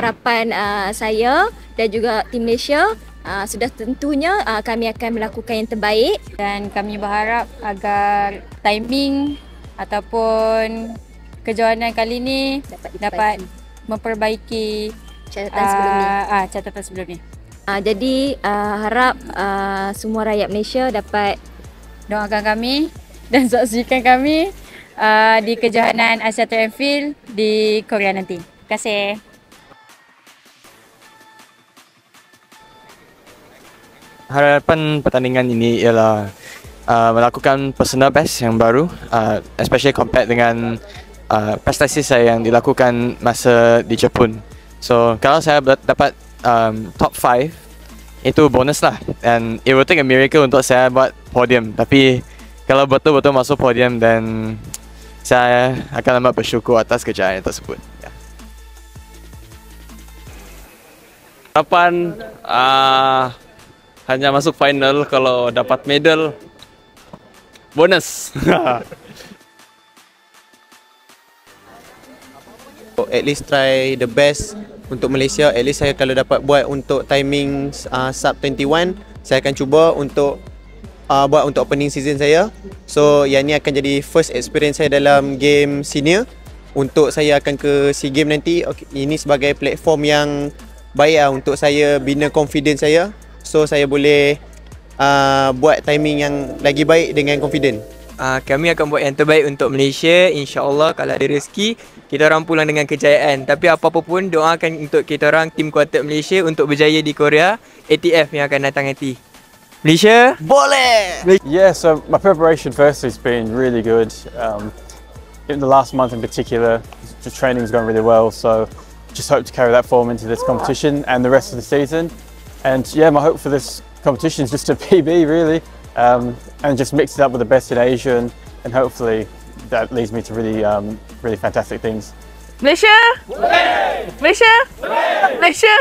harapan saya dan juga tim Malaysia, sudah tentunya kami akan melakukan yang terbaik. Dan kami berharap agar timing ataupun kejohanan kali ini dapat memperbaiki catatan sebelum ni. Jadi harap semua rakyat Malaysia dapat doakan kami dan saksikan kami di kejohanan Asia Track and Field di Korea nanti. Terima kasih. Harapan pertandingan ini ialah melakukan personal best yang baru, especially compared dengan prestasi saya yang dilakukan masa di Jepun. So kalau saya dapat top 5, itu bonus lah, and it will take a miracle untuk saya buat podium. Tapi kalau betul-betul masuk podium, dan saya akan amat bersyukur atas kejayaan tersebut. Harapan hanya masuk final. Kalau dapat medal, bonus. At least try the best untuk Malaysia. At least saya kalau dapat buat untuk timing sub 21, saya akan cuba untuk buat untuk opening season saya. So yang ni akan jadi first experience saya dalam game senior. Untuk saya akan ke SEA Games nanti, ini sebagai platform yang baik untuk saya bina confidence saya. So saya boleh buat timing yang lagi baik dengan confident. Kami akan buat yang terbaik untuk Malaysia. InsyaAllah kalau ada rezeki, kita orang pulang dengan kejayaan. Tapi apa-apa pun, doakan untuk kita orang tim kuartet Malaysia untuk berjaya di Korea ATF yang akan datang nanti. Malaysia boleh! Yeah, so my preparation first has been really good. In the last month in particular, the training's gone really well, so just hope to carry that form into this competition and the rest of the season. And yeah, my hope for this competition is just a PB really, and just mix it up with the best in Asia, and hopefully that leads me to really fantastic things. Malaysia! Malaysia! Malaysia!